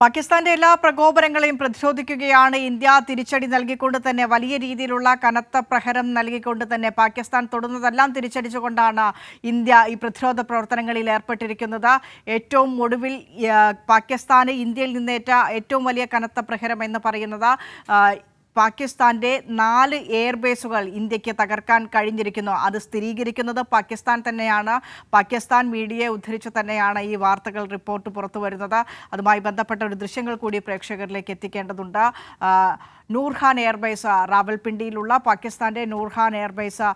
പാകിസ്ഥാന്റെ എല്ലാ പ്രകോപനങ്ങളെയും പ്രതിരോധിക്കുകയാണ് ഇന്ത്യ. തിരിച്ചടി നൽകിക്കൊണ്ട് തന്നെ വലിയ രീതിയിലുള്ള കനത്ത പ്രഹരം നൽകിക്കൊണ്ട് തന്നെ പാകിസ്ഥാൻ തൊടുന്നതെല്ലാം തിരിച്ചടിച്ചുകൊണ്ടാണ് ഇന്ത്യ ഈ പ്രതിരോധ പ്രവർത്തനങ്ങളിൽ ഏർപ്പെട്ടിരിക്കുന്നത്. ഏറ്റവും ഒടുവിൽ പാകിസ്ഥാന് ഇന്ത്യയിൽ നിന്നേറ്റ ഏറ്റവും വലിയ കനത്ത പ്രഹരം എന്ന് പറയുന്നത് പാകിസ്ഥാന്റെ 4 എയർബേസുകൾ ഇന്ത്യക്ക് തകർക്കാൻ കഴിഞ്ഞിരിക്കുന്നു. അത് സ്ഥിരീകരിക്കുന്നത് പാകിസ്ഥാൻ തന്നെയാണ്. പാകിസ്ഥാൻ മീഡിയയെ ഉദ്ധരിച്ച് തന്നെയാണ് ഈ വാർത്തകൾ റിപ്പോർട്ട് പുറത്തു വരുന്നത്. അതുമായി ബന്ധപ്പെട്ട ഒരു ദൃശ്യങ്ങൾ കൂടി പ്രേക്ഷകരിലേക്ക് എത്തിക്കേണ്ടതുണ്ട്. നൂർഖാൻ എയർബേസ്, റാവൽപിണ്ടിയിലുള്ള പാകിസ്ഥാന്റെ നൂർഖാൻ എയർബേസ്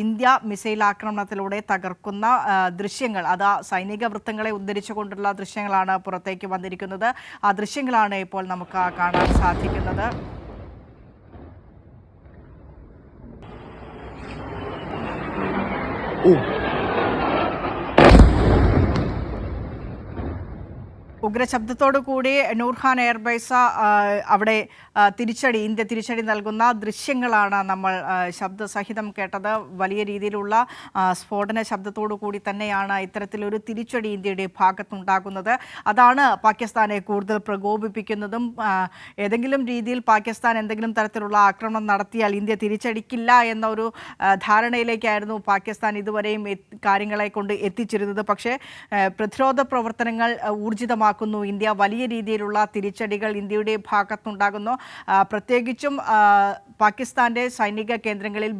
ഇന്ത്യ മിസൈൽ ആക്രമണത്തിലൂടെ തകർക്കുന്ന ദൃശ്യങ്ങൾ, അത് സൈനിക വൃത്തങ്ങളെ ഉദ്ധരിച്ചുകൊണ്ടുള്ള ദൃശ്യങ്ങളാണ് പുറത്തേക്ക് വന്നിരിക്കുന്നത്. ആ ദൃശ്യങ്ങളാണ് ഇപ്പോൾ നമുക്ക് കാണാൻ സാധിക്കുന്നത്. ഉഗ്രശബ്ദത്തോടു കൂടി നൂർഖാൻ എയർബേസ് അവിടെ ഇന്ത്യ തിരിച്ചടി നൽകുന്ന ദൃശ്യങ്ങളാണ് നമ്മൾ ശബ്ദസഹിതം കേട്ടത്. വലിയ രീതിയിലുള്ള സ്ഫോടന ശബ്ദത്തോടു കൂടി തന്നെയാണ് ഇത്തരത്തിലൊരു തിരിച്ചടി ഇന്ത്യയുടെ ഭാഗത്തുണ്ടാകുന്നത്. അതാണ് പാകിസ്ഥാനെ കൂടുതൽ പ്രകോപിപ്പിക്കുന്നതും. ഏതെങ്കിലും രീതിയിൽ പാകിസ്ഥാൻ എന്തെങ്കിലും തരത്തിലുള്ള ആക്രമണം നടത്തിയാൽ ഇന്ത്യ തിരിച്ചടിക്കില്ല എന്ന ഒരു ധാരണയിലേക്കായിരുന്നു പാകിസ്ഥാൻ ഇതുവരെയും കാര്യങ്ങളെ കൊണ്ട് എത്തിച്ചിരുന്നത്. പക്ഷേ പ്രതിരോധ പ്രവർത്തനങ്ങൾ ഊർജിതമാക്കുന്നു ഇന്ത്യ. വലിയ രീതിയിലുള്ള തിരിച്ചടികൾ ഇന്ത്യയുടെ ഭാഗത്തുണ്ടാകുന്നു. പ്രത്യേകിച്ചും പാകിസ്ഥാന്റെ സൈനിക കേന്ദ്രങ്ങളിൽ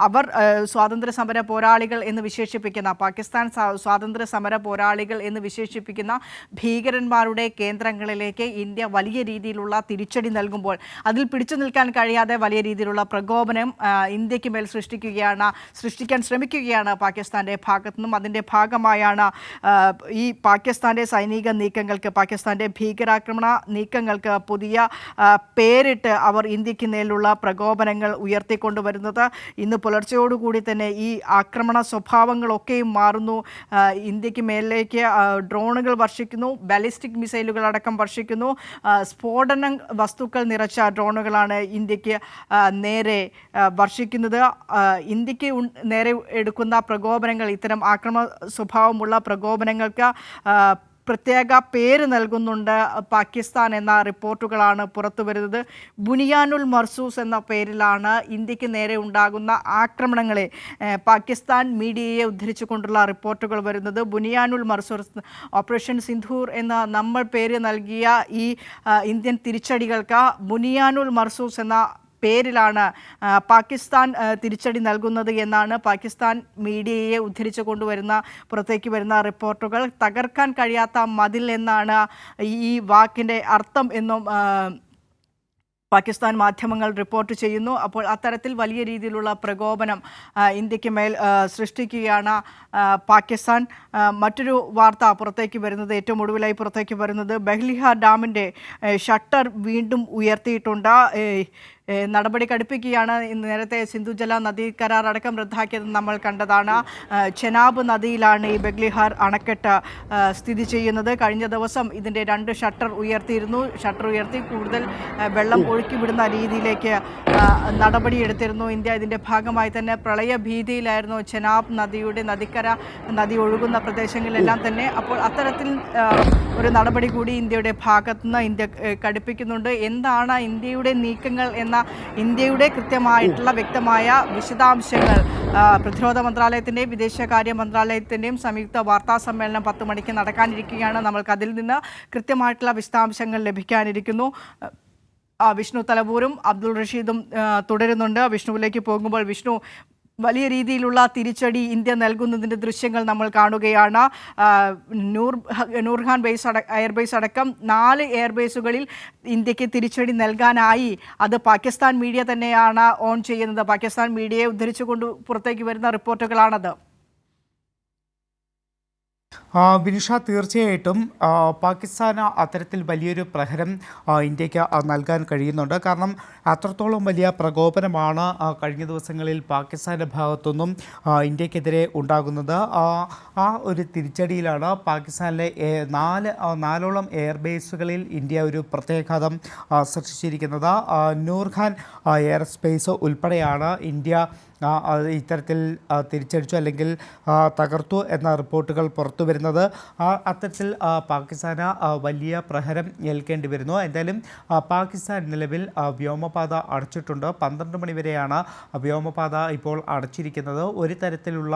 അവർ സ്വാതന്ത്ര്യ സമര പോരാളികൾ എന്ന് വിശേഷിപ്പിക്കുന്ന പാകിസ്ഥാൻ സ്വാതന്ത്ര്യ സമര പോരാളികൾ എന്ന് വിശേഷിപ്പിക്കുന്ന ഭീകരന്മാരുടെ കേന്ദ്രങ്ങളിലേക്ക് ഇന്ത്യ വലിയ രീതിയിലുള്ള തിരിച്ചടി നൽകുമ്പോൾ അതിൽ പിടിച്ചു നിൽക്കാൻ കഴിയാതെ വലിയ രീതിയിലുള്ള പ്രകോപനം ഇന്ത്യക്ക് മേൽ സൃഷ്ടിക്കാൻ ശ്രമിക്കുകയാണ് പാകിസ്ഥാന്റെ ഭാഗത്തു നിന്നും. അതിൻ്റെ ഭാഗമായാണ് ഈ പാകിസ്ഥാന്റെ സൈനിക നീക്കങ്ങൾക്ക്, പാകിസ്ഥാന്റെ ഭീകരാക്രമണ നീക്കങ്ങൾക്ക് പുതിയ പേരിട്ട് അവർ ഇന്ത്യക്ക് മേലുള്ള പ്രകോപനങ്ങൾ ഉയർത്തിക്കൊണ്ടുവരുന്നത്. ഇന്ന് പുലർച്ചയോടുകൂടി തന്നെ ഈ ആക്രമണ സ്വഭാവങ്ങളൊക്കെയും മാറുന്നു. ഇന്ത്യക്ക് മേലിലേക്ക് ഡ്രോണുകൾ വർഷിക്കുന്നു, ബാലിസ്റ്റിക് മിസൈലുകൾ അടക്കം വർഷിക്കുന്നു. സ്ഫോടന വസ്തുക്കൾ നിറച്ച ഡ്രോണുകളാണ് ഇന്ത്യക്ക് നേരെ വർഷിക്കുന്നത്. ഇന്ത്യക്ക് നേരെ എടുക്കുന്ന പ്രകോപനങ്ങൾ, ഇത്തരം ആക്രമണ സ്വഭാവമുള്ള പ്രകോപനങ്ങൾക്ക് പ്രത്യേക പേര് നൽകുന്നുണ്ട് പാകിസ്ഥാൻ എന്ന റിപ്പോർട്ടുകളാണ് പുറത്തു വരുന്നത്. ബുനിയാനുൽ മർസൂസ് എന്ന പേരിലാണ് ഇന്ത്യക്ക് നേരെ ഉണ്ടാകുന്ന ആക്രമണങ്ങളെ പാകിസ്ഥാൻ മീഡിയയെ ഉദ്ധരിച്ചുകൊണ്ടുള്ള റിപ്പോർട്ടുകൾ വരുന്നത്. ബുനിയാനുൽ മർസൂസ്, ഓപ്പറേഷൻ സിന്ധൂർ എന്ന നമ്മൾ പേര് നൽകിയ ഈ ഇന്ത്യൻ തിരിച്ചടികൾക്ക് ബുനിയാനുൽ മർസൂസ് എന്ന പേരിലാണ് പാകിസ്ഥാൻ തിരിച്ചടി നൽകുന്നത് എന്നാണ് പാകിസ്ഥാൻ മീഡിയയെ ഉദ്ധരിച്ചു കൊണ്ടുവരുന്ന പുറത്തേക്ക് വരുന്ന റിപ്പോർട്ടുകൾ. തകർക്കാൻ കഴിയാത്ത മതിൽ എന്നാണ് ഈ വാക്കിൻ്റെ അർത്ഥം എന്നും പാകിസ്ഥാൻ മാധ്യമങ്ങൾ റിപ്പോർട്ട് ചെയ്യുന്നു. അപ്പോൾ അത്തരത്തിൽ വലിയ രീതിയിലുള്ള പ്രകോപനം ഇന്ത്യക്ക് മേൽ സൃഷ്ടിക്കുകയാണ് പാകിസ്ഥാൻ. മറ്റൊരു വാർത്ത പുറത്തേക്ക് വരുന്നത്, ഏറ്റവും ഒടുവിലായി പുറത്തേക്ക് വരുന്നത്, ബഗ്ലിഹാർ ഡാമിൻ്റെ ഷട്ടർ വീണ്ടും ഉയർത്തിയിട്ടുണ്ട്. നടപടി കടുപ്പിക്കുകയാണ്. നേരത്തെ സിന്ധുജല നദീ കരാർ അടക്കം റദ്ദാക്കിയത് നമ്മൾ കണ്ടതാണ്. ചെനാബ് നദിയിലാണ് ഈ ബഗ്ലിഹാർ അണക്കെട്ട് സ്ഥിതി ചെയ്യുന്നത്. കഴിഞ്ഞ ദിവസം ഇതിൻ്റെ 2 ഷട്ടർ ഉയർത്തിയിരുന്നു. ഷട്ടർ ഉയർത്തി കൂടുതൽ വെള്ളം ഒഴുക്കിവിടുന്ന രീതിയിലേക്ക് നടപടിയെടുത്തിരുന്നു ഇന്ത്യ. ഇതിൻ്റെ ഭാഗമായി തന്നെ പ്രളയ ഭീതിയിലായിരുന്നു ചെനാബ് നദിയുടെ നദി ഒഴുകുന്ന പ്രദേശങ്ങളിലെല്ലാം തന്നെ. അപ്പോൾ അത്തരത്തിൽ ഒരു നടപടി കൂടി ഇന്ത്യയുടെ ഭാഗത്തുനിന്ന് ഇന്ത്യ കടുപ്പിക്കുന്നുണ്ട്. എന്താണ് ഇന്ത്യയുടെ നീക്കങ്ങൾ എന്ന ഇന്ത്യയുടെ കൃത്യമായിട്ടുള്ള വ്യക്തമായ വിശദാംശങ്ങൾ പ്രതിരോധ മന്ത്രാലയത്തിൻ്റെയും വിദേശകാര്യ മന്ത്രാലയത്തിൻ്റെയും സംയുക്ത വാർത്താ സമ്മേളനം 10 മണിക്ക് നടക്കാനിരിക്കുകയാണ്. നമ്മൾക്ക് അതിൽ നിന്ന് കൃത്യമായിട്ടുള്ള വിശദാംശങ്ങൾ ലഭിക്കാനിരിക്കുന്നു. വിഷ്ണു തലവൂരും അബ്ദുൾ റഷീദും തുടരുന്നുണ്ട്. വിഷ്ണുവിലേക്ക് പോകുമ്പോൾ, വിഷ്ണു, വലിയ രീതിയിലുള്ള തിരിച്ചടി ഇന്ത്യ നൽകുന്നതിൻ്റെ ദൃശ്യങ്ങൾ നമ്മൾ കാണുകയാണ്. നൂർഖാൻ എയർബേസ് അടക്കം 4 എയർബേസുകളിൽ ഇന്ത്യക്ക് തിരിച്ചടി നൽകാനായി. അത് പാകിസ്ഥാൻ മീഡിയ തന്നെയാണ് ഓൺ ചെയ്യുന്നത്. പാകിസ്ഥാൻ മീഡിയയെ ഉദ്ധരിച്ചുകൊണ്ട് പുറത്തേക്ക് വരുന്ന റിപ്പോർട്ടുകളാണത്. വിനിഷ, തീർച്ചയായിട്ടും പാകിസ്ഥാന് അത്തരത്തിൽ വലിയൊരു പ്രഹരം ഇന്ത്യക്ക് നൽകാൻ കഴിയുന്നുണ്ട്. കാരണം അത്രത്തോളം വലിയ പ്രകോപനമാണ് കഴിഞ്ഞ ദിവസങ്ങളിൽ പാകിസ്ഥാൻ്റെ ഭാഗത്തുനിന്നും ഇന്ത്യക്കെതിരെ ഉണ്ടാകുന്നത്. ആ ഒരു തിരിച്ചടിയിലാണ് പാകിസ്ഥാനിലെ 4 എയർബേസുകളിൽ ഇന്ത്യ ഒരു പ്രത്യാഘാതം സൃഷ്ടിച്ചിരിക്കുന്നത്. നൂർഖാൻ എയർ സ്പേസ് ഉൾപ്പെടെയാണ് ഇന്ത്യ ഇത്തരത്തിൽ തിരിച്ചടിച്ചു അല്ലെങ്കിൽ തകർത്തു എന്ന റിപ്പോർട്ടുകൾ പുറത്തു വരുന്നത്. അത്തരത്തിൽ പാകിസ്ഥാന് വലിയ പ്രഹരം ഏൽക്കേണ്ടി വരുന്നു. എന്തായാലും പാകിസ്ഥാൻ നിലവിൽ വ്യോമപാത അടച്ചിട്ടുണ്ട്. 12 മണി വരെയാണ് വ്യോമപാത ഇപ്പോൾ അടച്ചിരിക്കുന്നത്. ഒരു തരത്തിലുള്ള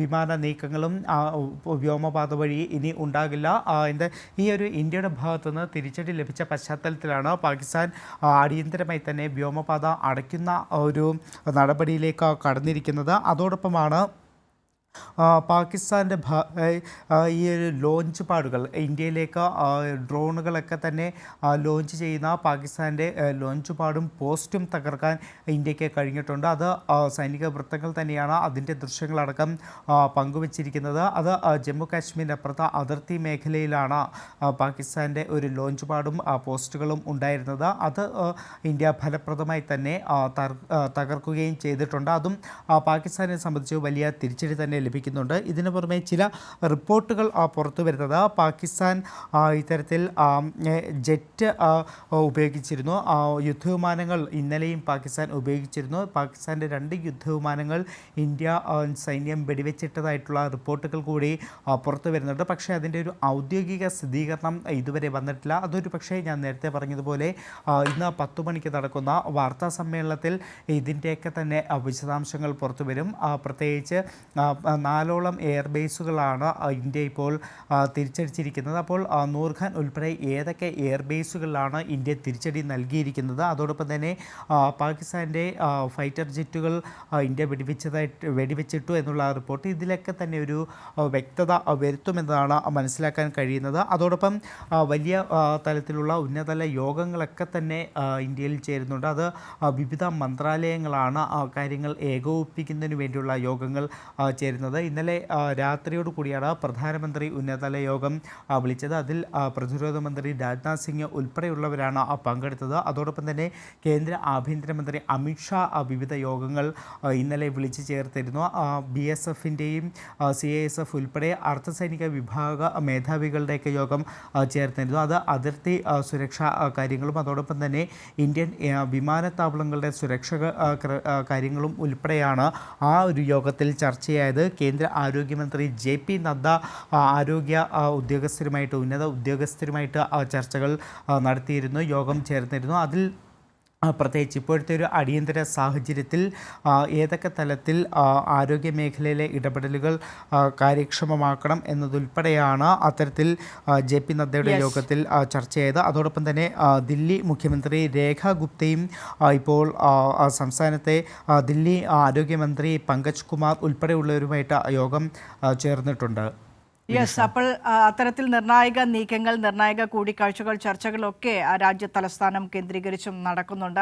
വിമാന നീക്കങ്ങളും വ്യോമപാത വഴി ഇനി ഉണ്ടാകില്ല. ഈ ഒരു ഇന്ത്യയുടെ ഭാഗത്തുനിന്ന് തിരിച്ചടി ലഭിച്ച പശ്ചാത്തലത്തിലാണ് പാകിസ്ഥാൻ അടിയന്തരമായി തന്നെ വ്യോമപാത അടയ്ക്കുന്ന ഒരു നടപടിയിലേക്ക് കടന്നിരിക്കുന്നത്. അതോടൊപ്പമാണ് പാകിസ്ഥാൻ്റെ ഈ ഒരു ലോഞ്ച് പാഡുകൾ ഇന്ത്യയിലേക്ക് ഡ്രോണുകളൊക്കെ തന്നെ ലോഞ്ച് ചെയ്യുന്ന പാകിസ്ഥാൻ്റെ ലോഞ്ച് പാഡും പോസ്റ്റും തകർക്കാൻ ഇന്ത്യക്ക് കഴിഞ്ഞിട്ടുണ്ട്. അത് സൈനിക വൃത്തങ്ങൾ തന്നെയാണ് അതിൻ്റെ ദൃശ്യങ്ങളടക്കം പങ്കുവച്ചിരിക്കുന്നത്. അത് ജമ്മു കാശ്മീരിൻ്റെ അപ്പുറത്ത് അതിർത്തി മേഖലയിലാണ് പാകിസ്ഥാൻ്റെ ഒരു ലോഞ്ച് പാഡും പോസ്റ്റുകളും ഉണ്ടായിരുന്നത്. അത് ഇന്ത്യ ഫലപ്രദമായി തന്നെ തകർക്കുകയും ചെയ്തിട്ടുണ്ട്. അതും പാകിസ്ഥാനെ സംബന്ധിച്ച് വലിയ തിരിച്ചടി തന്നെ ലഭിക്കുന്നുണ്ട്. ഇതിനു പുറമെ ചില റിപ്പോർട്ടുകൾ പുറത്തു വരുന്നത് പാകിസ്ഥാൻ ഇത്തരത്തിൽ ജെറ്റ് ഉപയോഗിച്ചിരുന്നു. യുദ്ധവിമാനങ്ങൾ ഇന്നലെയും പാകിസ്ഥാൻ ഉപയോഗിച്ചിരുന്നു. പാകിസ്ഥാൻ്റെ 2 യുദ്ധവിമാനങ്ങൾ ഇന്ത്യ സൈന്യം വെടിവെച്ചിട്ടതായിട്ടുള്ള റിപ്പോർട്ടുകൾ കൂടി പുറത്തു വരുന്നുണ്ട്. പക്ഷേ അതിൻ്റെ ഒരു ഔദ്യോഗിക സ്ഥിരീകരണം ഇതുവരെ വന്നിട്ടില്ല. അതൊരു പക്ഷേ ഞാൻ നേരത്തെ പറഞ്ഞതുപോലെ ഇന്ന് 10 മണിക്ക് നടക്കുന്ന വാർത്താ സമ്മേളനത്തിൽ ഇതിൻ്റെയൊക്കെ തന്നെ വിശദാംശങ്ങൾ പുറത്തു വരും. പ്രത്യേകിച്ച് 4ഓളം എയർബേസുകളാണ് ഇന്ത്യ ഇപ്പോൾ തിരിച്ചടിച്ചിരിക്കുന്നത്. അപ്പോൾ നൂർഖാൻ ഉൾപ്പെടെ ഏതൊക്കെ എയർബേസുകളിലാണ് ഇന്ത്യ തിരിച്ചടി നൽകിയിരിക്കുന്നത്, അതോടൊപ്പം തന്നെ പാകിസ്ഥാൻ്റെ ഫൈറ്റർ ജെറ്റുകൾ ഇന്ത്യ വെടിവെച്ചിട്ടു എന്നുള്ള റിപ്പോർട്ട്, ഇതിലൊക്കെ തന്നെ ഒരു വ്യക്തത വരുത്തുമെന്നതാണ് മനസ്സിലാക്കാൻ കഴിയുന്നത്. അതോടൊപ്പം വലിയ തലത്തിലുള്ള ഉന്നതതല യോഗങ്ങളൊക്കെ തന്നെ ഇന്ത്യയിൽ ചേരുന്നുണ്ട്. അത് വിവിധ മന്ത്രാലയങ്ങളാണ് കാര്യങ്ങൾ ഏകോപിപ്പിക്കുന്നതിന് വേണ്ടിയുള്ള യോഗങ്ങൾ ചേരുന്നത്. ഇന്നലെ രാത്രിയോട് കൂടിയാണ് പ്രധാനമന്ത്രി ഉന്നതതല യോഗം വിളിച്ചത്. അതിൽ പ്രതിരോധ മന്ത്രി രാജ്നാഥ് സിംഗ് ഉൾപ്പെടെയുള്ളവരാണ് പങ്കെടുത്തത്. അതോടൊപ്പം തന്നെ കേന്ദ്ര ആഭ്യന്തരമന്ത്രി അമിത്ഷാ വിവിധ യോഗങ്ങൾ ഇന്നലെ വിളിച്ചു ചേർത്തിരുന്നു. BSFിൻ്റെയും CISF ഉൾപ്പെടെ അർദ്ധസൈനിക വിഭാഗ മേധാവികളുടെയൊക്കെ യോഗം ചേർന്നിരുന്നു. അത് അതിർത്തി സുരക്ഷാ കാര്യങ്ങളും അതോടൊപ്പം തന്നെ ഇന്ത്യൻ വിമാനത്താവളങ്ങളുടെ സുരക്ഷ കാര്യങ്ങളും ഉൾപ്പെടെയാണ് ആ ഒരു യോഗത്തിൽ ചർച്ചയായത്. കേന്ദ്ര ആരോഗ്യമന്ത്രി JP നദ്ദ ആരോഗ്യ ഉദ്യോഗസ്ഥരുമായിട്ട് ഉന്നത ഉദ്യോഗസ്ഥരുമായിട്ട് ചർച്ചകൾ നടത്തിയിരുന്നു, യോഗം ചേർന്നിരുന്നു. അതിൽ പ്രത്യേകിച്ച് ഇപ്പോഴത്തെ ഒരു അടിയന്തര സാഹചര്യത്തിൽ ഏതൊക്കെ തലത്തിൽ ആരോഗ്യ മേഖലയിലെ ഇടപെടലുകൾ കാര്യക്ഷമമാക്കണം എന്നതുൾപ്പെടെയാണ് അത്തരത്തിൽ JP നദ്ദയുടെ യോഗത്തിൽ ചർച്ചയായത്. അതോടൊപ്പം തന്നെ ദില്ലി മുഖ്യമന്ത്രി രേഖ ഗുപ്തയും ഇപ്പോൾ സംസ്ഥാനത്തെ ദില്ലി ആരോഗ്യമന്ത്രി പങ്കജ് കുമാർ ഉൾപ്പെടെയുള്ളവരുമായിട്ട് യോഗം ചേർന്നിട്ടുണ്ട്. യെസ്, അപ്പോൾ അത്തരത്തിൽ നിർണായക നീക്കങ്ങൾ, നിർണായക കൂടിക്കാഴ്ചകൾ, ചർച്ചകളൊക്കെ രാജ്യ തലസ്ഥാനം കേന്ദ്രീകരിച്ചും നടക്കുന്നുണ്ട്.